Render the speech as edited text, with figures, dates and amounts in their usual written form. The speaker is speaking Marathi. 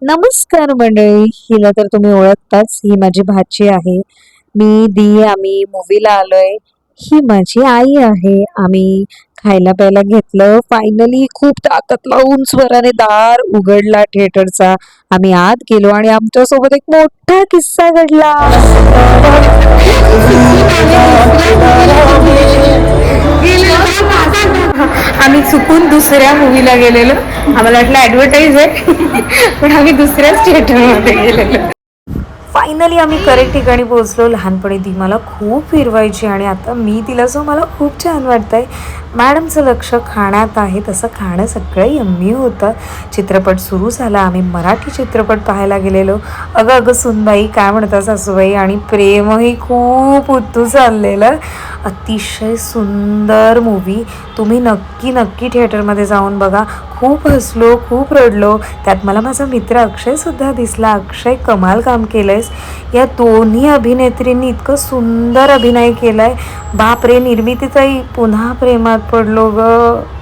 नमस्कार मंडळी. हिला तर तुम्ही ओळखताच. ही माझी भाची आहे. मी दी आम्ही मूवीला आलोय. ही माझी आई आहे. आम्ही खायला प्यायला घेतलं. फायनली खूप ताकद लावून स्वराने दार उघडला थिएटरचा. आम्ही आत गेलो आणि आमच्या सोबत एक मोठा किस्सा घडला. आम्ही चुकून दुसऱ्या मूवीला गेलेलो. आम्हाला वाटलं ऍडव्हर्टाईज आहे पण आम्ही दुसऱ्याच थिएटरमध्ये गेलेलो. फायनली आम्ही करेक्ट ठिकाणी पोहोचलो. लहानपणी ती मला खूप फिरवायची आणि आता मी तिला सो मला खूप छान वाटतंय. मॅडमचं लक्ष खाण्यात आहे. तसं खाणं सगळं यम्मी होतं. चित्रपट सुरू झाला. आम्ही मराठी चित्रपट पाहायला गेलेलो. अगं अगं सुनबाई, काय म्हणता सासूबाई, आणि प्रेमही खूप उत्तू चाललेलं. अतिशय सुंदर मूवी. तुम्ही नक्की नक्की थिएटरमध्ये जाऊन बघा. खूप हसलो, खूप रडलो. त्यात मला माझा मित्र अक्षयसुद्धा दिसला. अक्षय कमाल काम केलं आहेस. या दोन्ही अभिनेत्रींनी इतकं सुंदर अभिनय केला आहे. बाप रे, निर्मितीताई पुन्हा प्रेमात पडलो ग.